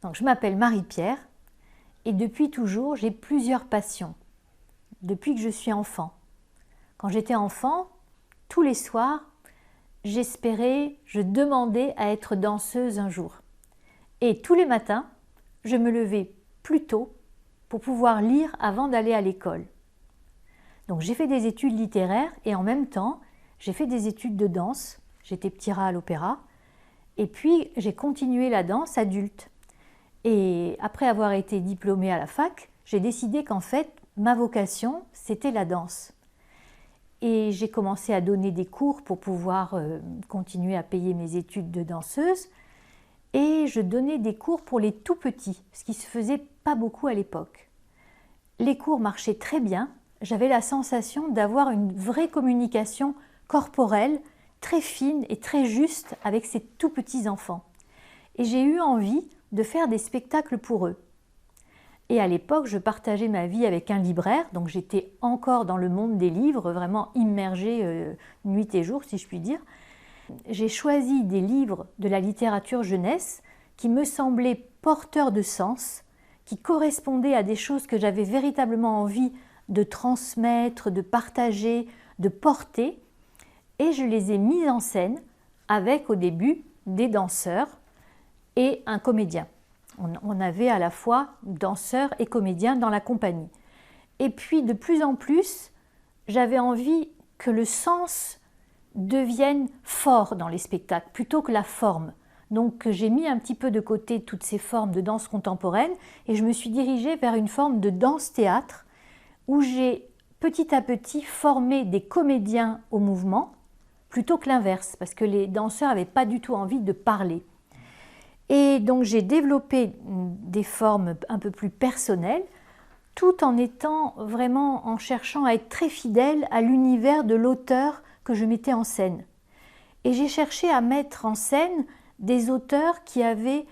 Donc, je m'appelle Marie-Pierre et depuis toujours, j'ai plusieurs passions, depuis que je suis enfant. Quand j'étais enfant, tous les soirs, j'espérais, je demandais à être danseuse un jour. Et tous les matins, je me levais plus tôt pour pouvoir lire avant d'aller à l'école. Donc j'ai fait des études littéraires et en même temps, j'ai fait des études de danse. J'étais petit rat à l'opéra. Et puis, j'ai continué la danse adulte. Et après avoir été diplômée à la fac, j'ai décidé qu'en fait, ma vocation, c'était la danse. Et j'ai commencé à donner des cours pour pouvoir continuer à payer mes études de danseuse. Et je donnais des cours pour les tout petits, ce qui se faisait pas beaucoup à l'époque. Les cours marchaient très bien. J'avais la sensation d'avoir une vraie communication corporelle, très fine et très juste avec ces tout petits enfants. Et j'ai eu envie de faire des spectacles pour eux. Et à l'époque, je partageais ma vie avec un libraire, donc j'étais encore dans le monde des livres, vraiment immergée nuit et jour, si je puis dire. J'ai choisi des livres de la littérature jeunesse qui me semblaient porteurs de sens, qui correspondaient à des choses que j'avais véritablement envie de transmettre, de partager, de porter. Et je les ai mis en scène avec au début des danseurs et un comédien. On avait à la fois danseurs et comédiens dans la compagnie. Et puis de plus en plus, j'avais envie que le sens devienne fort dans les spectacles plutôt que la forme. Donc j'ai mis un petit peu de côté toutes ces formes de danse contemporaine et je me suis dirigée vers une forme de danse-théâtre où j'ai petit à petit formé des comédiens au mouvement plutôt que l'inverse, parce que les danseurs n'avaient pas du tout envie de parler. Et donc j'ai développé des formes un peu plus personnelles, tout en étant vraiment, en cherchant à être très fidèle à l'univers de l'auteur que je mettais en scène. Et j'ai cherché à mettre en scène des auteurs qui avaient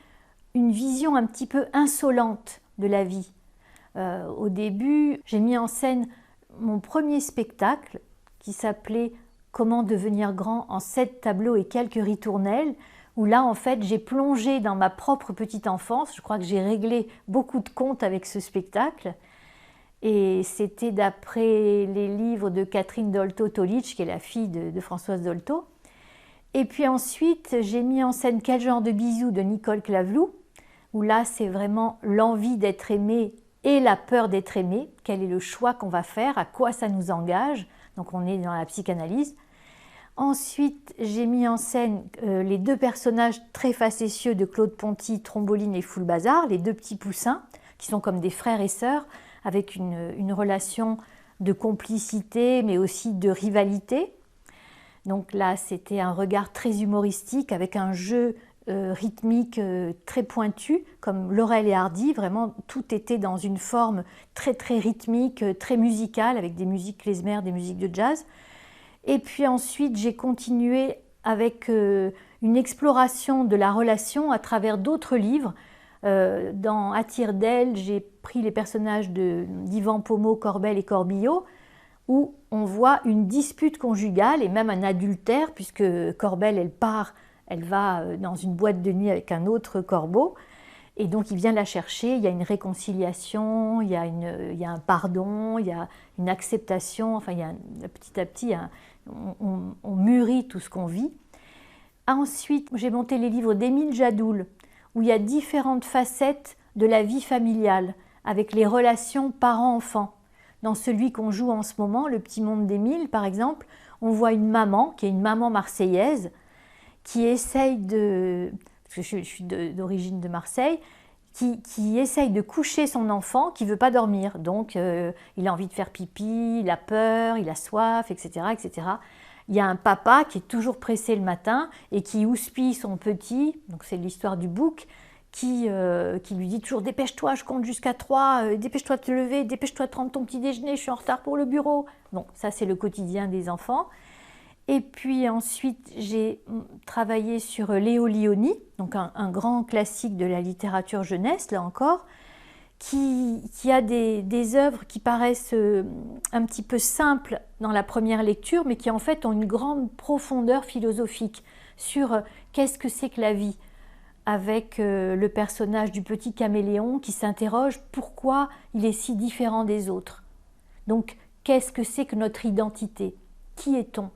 une vision un petit peu insolente de la vie. Au début, j'ai mis en scène mon premier spectacle qui s'appelait « Comment devenir grand en 7 tableaux et quelques ritournelles » où là, en fait, j'ai plongé dans ma propre petite enfance. Je crois que j'ai réglé beaucoup de comptes avec ce spectacle. Et c'était d'après les livres de Catherine Dolto-Tolich, qui est la fille de Françoise Dolto. Et puis ensuite, j'ai mis en scène Quel genre de bisous de Nicole Claveloux, où là, c'est vraiment l'envie d'être aimé et la peur d'être aimé. Quel est le choix qu'on va faire, à quoi ça nous engage. Donc on est dans la psychanalyse. Ensuite, j'ai mis en scène les deux personnages très facétieux de Claude Ponty, Tromboline et Foule Bazar, les deux petits poussins, qui sont comme des frères et sœurs, avec une relation de complicité, mais aussi de rivalité. Donc là, c'était un regard très humoristique, avec un jeu rythmique très pointu, comme Laurel et Hardy. Vraiment, tout était dans une forme très très rythmique, très musicale, avec des musiques klezmer, des musiques de jazz. Et puis ensuite, j'ai continué avec une exploration de la relation à travers d'autres livres. Dans À tire d'aile, j'ai pris les personnages d'Yvan Pommeau, Corbel et Corbillo, où on voit une dispute conjugale et même un adultère, puisque Corbel, elle va dans une boîte de nuit avec un autre corbeau. Et donc il vient la chercher, il y a une réconciliation, il y a un pardon, il y a une acceptation, enfin petit à petit, on mûrit tout ce qu'on vit. Ensuite, j'ai monté les livres d'Émile Jadoul, où il y a différentes facettes de la vie familiale, avec les relations parents-enfants. Dans celui qu'on joue en ce moment, Le Petit Monde d'Émile, par exemple, on voit une maman, qui est une maman marseillaise, qui essaye de... parce que je suis d'origine de Marseille, qui essaye de coucher son enfant qui ne veut pas dormir. Donc, il a envie de faire pipi, il a peur, il a soif, etc., etc. Il y a un papa qui est toujours pressé le matin et qui houspille son petit, donc c'est l'histoire du bouc, qui lui dit toujours « Dépêche-toi, je compte jusqu'à 3, dépêche-toi de te lever, dépêche-toi de prendre ton petit déjeuner, je suis en retard pour le bureau. » Bon, ça c'est le quotidien des enfants. Et puis ensuite, j'ai travaillé sur Léo Lionni, donc un grand classique de la littérature jeunesse, là encore, qui a des œuvres qui paraissent un petit peu simples dans la première lecture, mais qui en fait ont une grande profondeur philosophique sur qu'est-ce que c'est que la vie. avec le personnage du petit caméléon qui s'interroge pourquoi il est si différent des autres. Donc, qu'est-ce que c'est que notre identité? Qui est-on?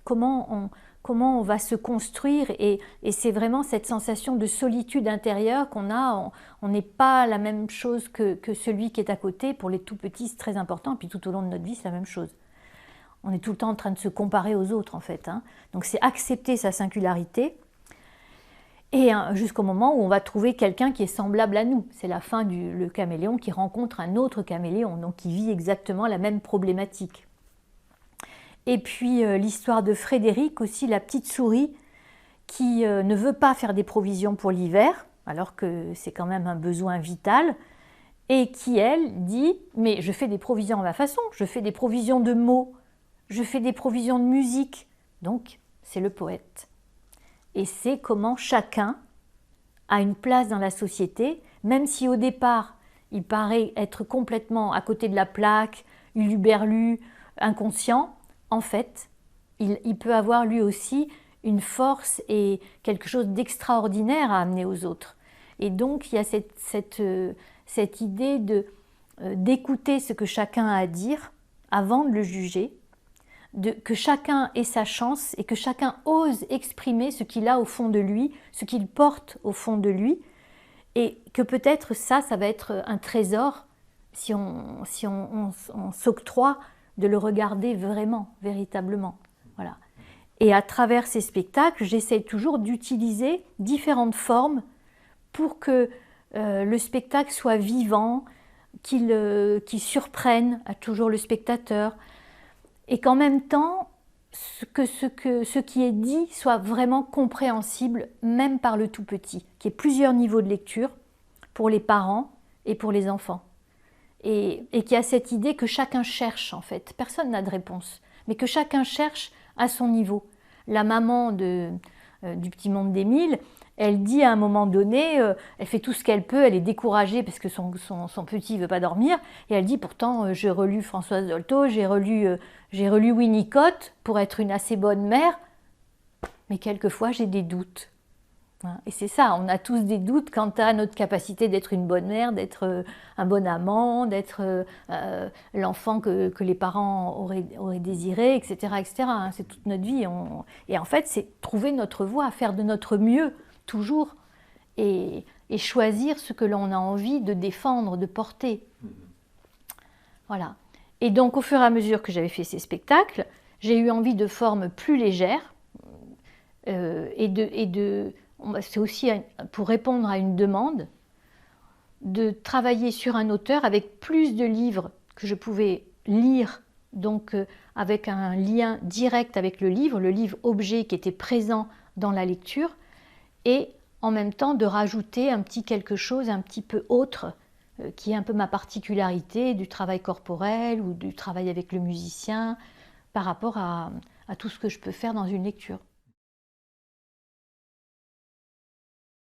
Comment on va se construire? Et c'est vraiment cette sensation de solitude intérieure qu'on a. On n'est pas la même chose que celui qui est à côté. Pour les tout petits, c'est très important. Puis tout au long de notre vie, c'est la même chose. On est tout le temps en train de se comparer aux autres, en fait. Donc, c'est accepter sa singularité. Et jusqu'au moment où on va trouver quelqu'un qui est semblable à nous. C'est la fin le caméléon qui rencontre un autre caméléon, donc qui vit exactement la même problématique. Et puis l'histoire de Frédéric aussi, la petite souris, qui ne veut pas faire des provisions pour l'hiver, alors que c'est quand même un besoin vital, et qui, elle, dit « mais je fais des provisions à ma façon, je fais des provisions de mots, je fais des provisions de musique ». Donc, c'est le poète. Et c'est comment chacun a une place dans la société, même si au départ, il paraît être complètement à côté de la plaque, huluberlu, inconscient, en fait, il peut avoir lui aussi une force et quelque chose d'extraordinaire à amener aux autres. Et donc, il y a cette idée d'écouter ce que chacun a à dire avant de le juger, que chacun ait sa chance et que chacun ose exprimer ce qu'il a au fond de lui, ce qu'il porte au fond de lui, et que peut-être ça va être un trésor si on s'octroie de le regarder vraiment, véritablement. Voilà. Et à travers ces spectacles, j'essaie toujours d'utiliser différentes formes pour que le spectacle soit vivant, qu'il surprenne toujours le spectateur, et qu'en même temps, ce qui est dit soit vraiment compréhensible, même par le tout petit, qu'il y ait plusieurs niveaux de lecture pour les parents et pour les enfants. Et qu'il y a cette idée que chacun cherche, en fait. Personne n'a de réponse, mais que chacun cherche à son niveau. La maman du petit monde d'Émile, elle dit à un moment donné, elle fait tout ce qu'elle peut, elle est découragée parce que son petit ne veut pas dormir, et elle dit pourtant j'ai relu Françoise Dolto, j'ai relu Winnicott pour être une assez bonne mère, mais quelquefois j'ai des doutes. Et c'est ça, on a tous des doutes quant à notre capacité d'être une bonne mère, d'être un bon amant, d'être l'enfant que les parents auraient désiré, etc. etc. C'est toute notre vie. Et en fait, c'est trouver notre voie, faire de notre mieux, toujours, et choisir ce que l'on a envie de défendre, de porter. Voilà. Et donc, au fur et à mesure que j'avais fait ces spectacles, j'ai eu envie de formes plus légères, c'est aussi pour répondre à une demande, de travailler sur un auteur avec plus de livres que je pouvais lire, donc avec un lien direct avec le livre objet qui était présent dans la lecture, et en même temps de rajouter un petit quelque chose un petit peu autre, qui est un peu ma particularité du travail corporel ou du travail avec le musicien, par rapport à tout ce que je peux faire dans une lecture.